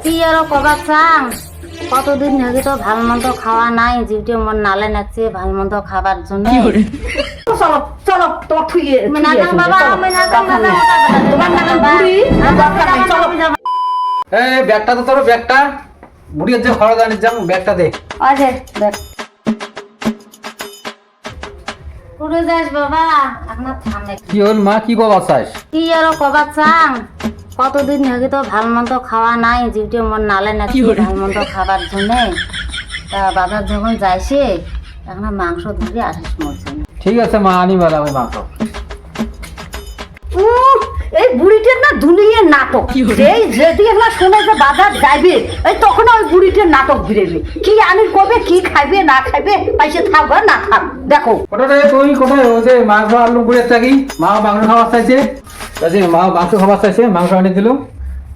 কি আরো কবার চাং কতদিন থেকে তো ভালো মন্দ খাওয়া নাই, জিউটে মন নালে নাচছে ভালো মন্দ খাবার জন্য। চলো চলো তোমার থুইয়ে বাবা আমি না এই ব্যাগটা তো তোর ব্যাগটা বুড়ির যে খরচ আনিস যাম ব্যাগটা দে। আরে দেখ পুরো যাস বাবা আপনার থামে। কি হল মা, কি কবার চাস? কি আরো কবার চাং কতদিন থেকে তো ভালো মন্দ খাওয়া নাই, জিউটে মন নালে নাচছে ভালো মন্দ খাবার জন্য। তা বাজার যখন যাইছে এখন মাংস ধরে আসিস মরছে। ঠিক আছে মা, আনি বলে আমি মাংস। এই বুড়িটার না দুনিয়ার নাটক। এই যেদিন না শুনে যে বাজার যাইবে এই তখন ওই বুড়িটার নাটক ঘুরেবে, কি আনি করবে, কি খাইবে না খাইবে, পয়সা থাকবে না থাক। দেখো ওটা রে তুই কোথায় হচ্ছে মাংস আলু গুড়ের থাকি, মা মাংস খাবার চাইছে, মা মাংস খাবার চাইছে, মাংস আনি দিল,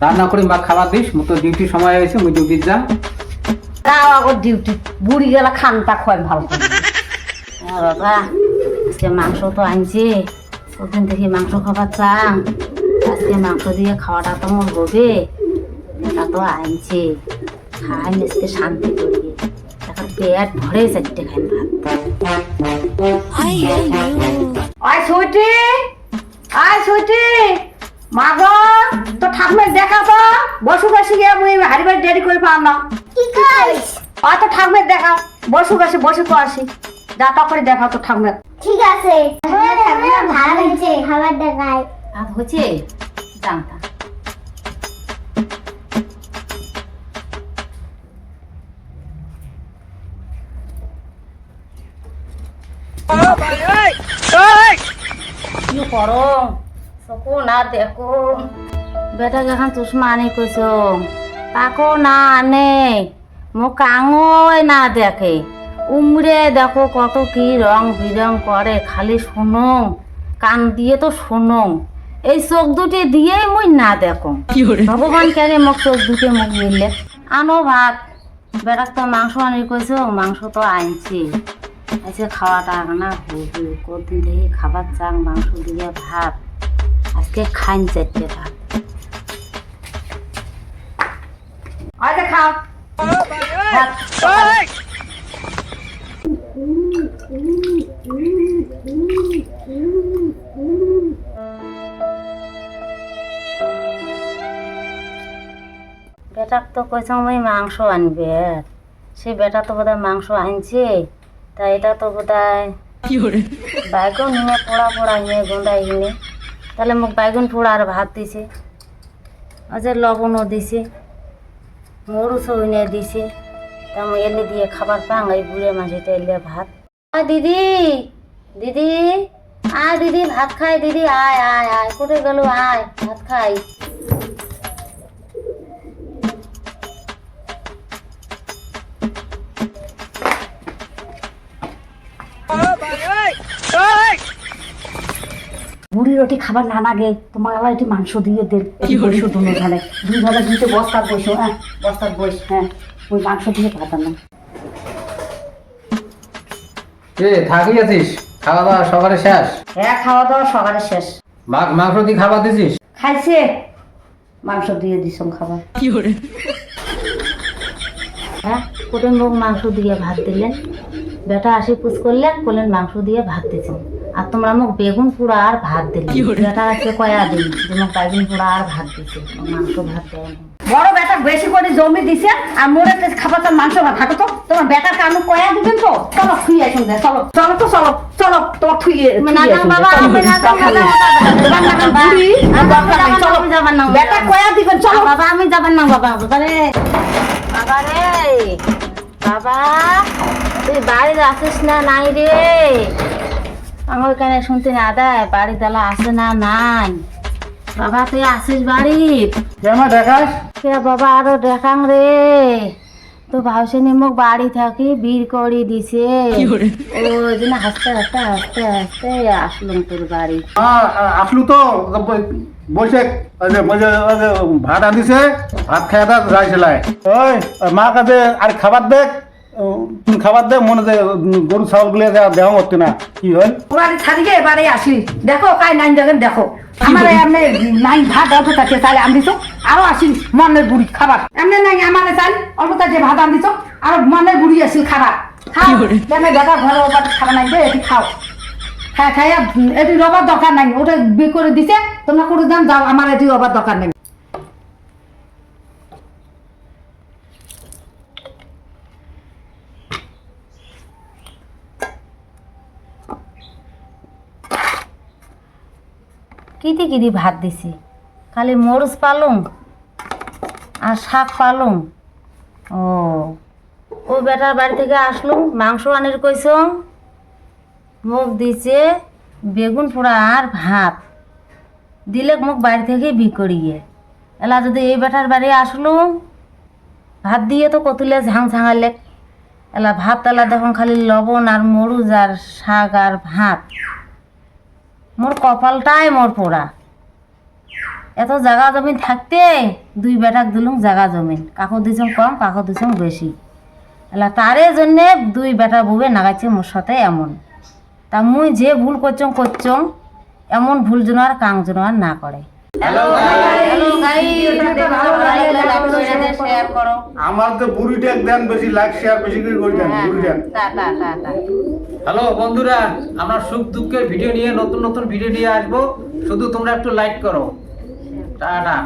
রান্না করে মা খাবার দিস। মতো ডিউটি সময় হয়েছে, মুই ডিউটি যা। তাও আগর ডিউটি বুড়ি গেলা খানটা খোয়াই ভালো করে। হ্যাঁ বাবা আজকে মাংস তো আনছে, ওদিন থেকে মাংস খাবার চাং, আজকে মাংস দিয়ে খাওয়াটা তো মোর হবে। এটা তো আনছে খাই আজকে শান্তি করি, এখন পেট ভরে চারটে খাই ভাত। আয় সুইটি, আয় সুইটি, মা গো তো ঠাকুমের দেখা তো বসু বসে গিয়ে মুই হাড়ি বাড়ি দেরি করে পার না। কি খাইস? আর তো ঠাকুমের দেখা বসু বসে বসে তো আসি, যা তা করে দেখা তো ঠাকুমের। ঠিক আছে ভালো হয়েছে খাবার দেখায়। ভাত হচ্ছে জানতা কি করো চকু না দেখো, বেটাকে এখন চশমা আনি কইছ তাকো না আনে, মোক আঙই না দেখে, উমরে দেখো কত কি রং বিরং করে, খালি শোনো কান দিয়ে তো শোনো, এই চোখ দুটি দিয়েই মুই না দেখো। ভগবান কেন মোক চোখ দুটি মুখ মিললে। আনো ভাত, বেটাক তো মাংস আনি কইছ, মাংস তো আনছি, আজকে খাওয়াটা না হবি, কদিন থেকে খাবার চাং মাংস দিয়ে ভাত, আজকে খাইন চারটে ভাত। আয় খাও বেটাক তো কইছ আমি মাংস আনবে, সে বেটা তো বোধহয় মাংস আনছে, তা এটা তো বোধহয় বাইগন নিয়ে পোড়া পোড়া নিয়ে গোন্ডা নিয়ে, তাহলে মোক বাইগন পোড়া আর ভাত দিছে, আচ্ছা লবণও দিছে, মরুচও নিয়ে দিছে, তা আমি এলে দিয়ে খাবার পাং, এই বুড়ে মাঝিটা এলে ভাত। দিদি দিদি আয় দিদি ভাত খাই, দিদি আয় আয় আয়, কোথায় গেল, আয় ভাত খাই। বুড়ি রুটি খাবার না লাগে, তোমার আবার একটু মাংস দিয়ে দেন, বসো দুনো ধারে দুই ধারে দিতে বস্তার বসো। হ্যাঁ বস্তার বস, হ্যাঁ ওই মাংস দিয়ে ভাত আনো। এ থাকি আছিস, খাওয়া দাওয়া সকালে শেষ? হ্যাঁ খাওয়া দাওয়া সকালে শেষ। মাংস দিয়ে খাবার দিছিস? খাইছে, মাংস দিয়ে দিছম খাবার। হ্যাঁ কোটেন মুখ মাংস দিয়ে ভাত দিলেন, বেটা আসি পুষ করলেন, করলেন মাংস দিয়ে ভাত দিয়েছেন, আর তোমরা মোক বেগুন পোড়া আর ভাত দিলে। বেটা আছে কয়া দিন তোমার বেগুন পোড়া আর ভাত দিছে, মাংস ভাত দেয়। বড় বেটা বেশি করে জমি দিছে আর মোরে খাবার তার মাংস ভাত থাকো তো, তোমার বেটার কানু কয়া দিবেন তো। চলো থুই আসুন, চলো চলো তো চলো চলো তোমার থুইয়ে বেটা কয়া দিবেন, চলো বাবা আমি যাবেন না বাবা। বাবা রে বাবা রে বাবা, তুই বাড়িতে আসিস না নাই রে? আমার ওইখানে শুনতে না দেয় বাড়ি দালা আসে না নাই। বাবা তুই আসিস বাড়ি? কেমন দেখাস? কে বাবা আরো দেখাং রে, তো ভাবছেনি মোক বাড়ি থাকি বীর করে দিছে, ওই জন্য হাসতে হাসতে হাসতে হাসতে আসলাম তোর বাড়ি। আসলু তো বসে ভাত আনিছে, ভাত খাই যাইছিলাই। ওই মা কাছে আর খাবার দেখ, তুমি খাবার দে মনে দেয় গরু ছাগলগুলো দেওয়া করতে না কি হয় ওবারে ছাড়িয়ে এবারে আসি দেখো কাই নাইন দেখেন দেখো আমার এমনি নাইন ভাত অল্প থাকে চাইলে আন দিছো আরো আসি মনের বুড়ি খাবার এমনি নাই আমার চাল অল্প থাকে ভাত আন দিছো আর মনের বুড়ি আসি খাবার খাও কেন বেটা ঘরে ওবার খাবার নাই এটি খাও হ্যাঁ খাইয়া এটি রবার দরকার নাই ওটা বিয়ে করে দিছে তোমরা করে দাম যাও আমার এটি রবার দরকার নাই কিতি কিতি ভাত দিছি খালি মরুচ পালুম আর শাক পালুম ও বেটার বাড়ি থেকে আসলুম মাংস আনির কইস মুখ দিছে বেগুন পোড়া আর ভাত দিলে মুখ বাড়ি থেকে বিকড়িয়ে এলা যদি এই বেটার বাড়ি আসলুম ভাত দিয়ে তো কতুলে ঝাং ঝাঙালে এলা ভাত এলা দেখুন খালি লবণ আর মরুচ আর শাক আর ভাত মোর কপালটাই মোর পোড়া এত জায়গা জমিন থাকতে দুই বেটাক দিলুম জায়গা জমিন কাকো দিছম কম কাকো দিছম বেশি এলা তারে জন্যে দুই বেটা বউয়ে নাগাইছে মোর সাথে এমন তা মুই যে ভুল করছম এমন ভুল যেন আর কাং যেন আর না করে শেয়ার করো আমার তো বুড়ি ট্যাগ দেন বেশি লাইক শেয়ার বেশি করে করে দেন বুড়ি ট্যাগ টাটা টাটা হ্যালো বন্ধুরা, আমরা সুখ দুঃখের ভিডিও নিয়ে নতুন নতুন ভিডিও নিয়ে আসবো, শুধু তোমরা একটু লাইক করো। টাটা।